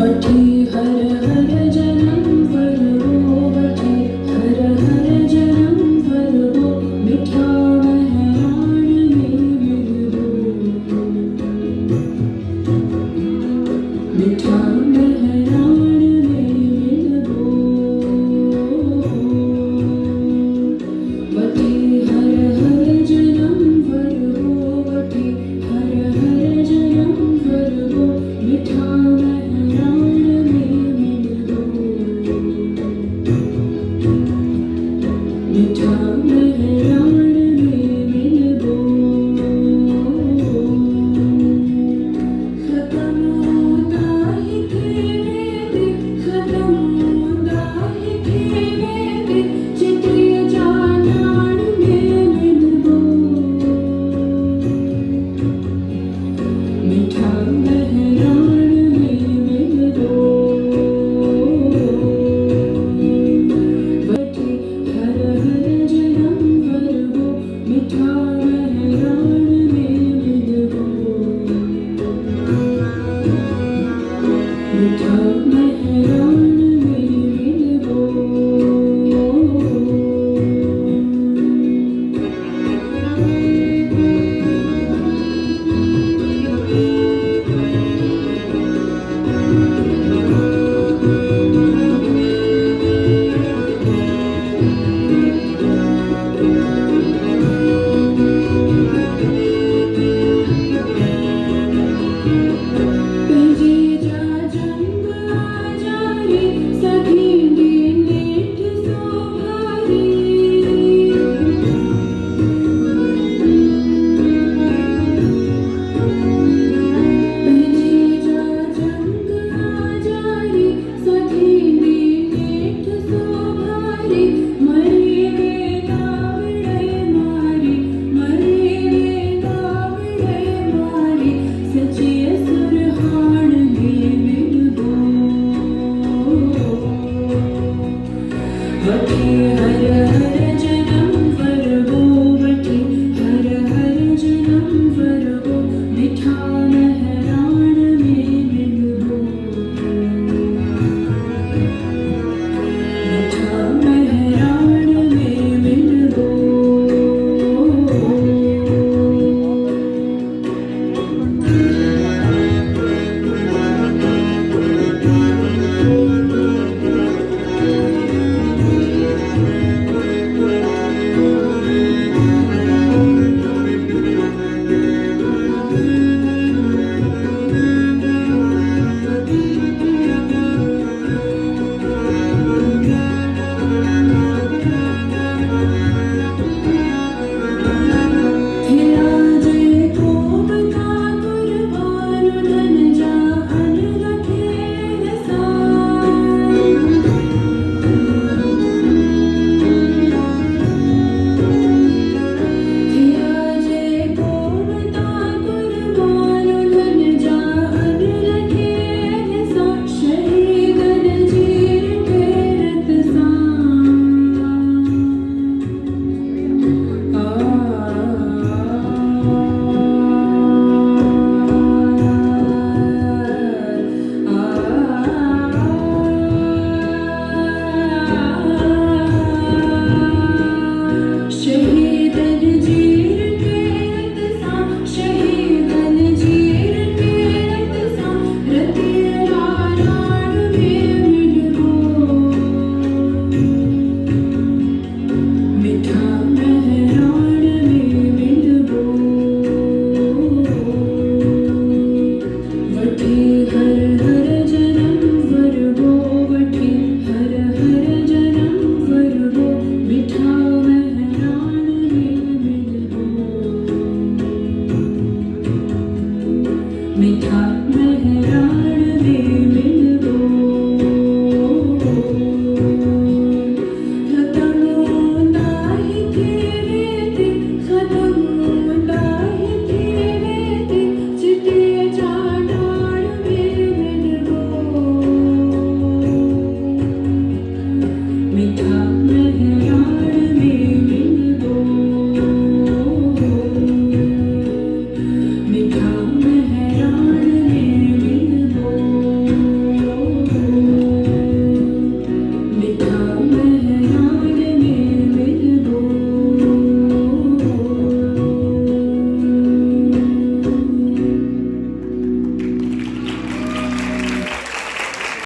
वठी हर हर जन्म पर वो वठी हर हर जन्म पर वो मिठा महराण में मिलबो मिठा महराण में मिलबो वठी हर हर जन्म पर वो वठी हर हर जन्म पर वो मिठा मिठा महराण में मिलबो खत्म होता ही खेवे दे खत्म होता ही खेवे दे चितिया जानाण में मिलबो मिठा महराण में मिलबो वठी हर हर जन्म पर वो मिठा महराण में मिलबो मिठा महराण में मिलबो पंहिंजी जा जंग मीठा महरान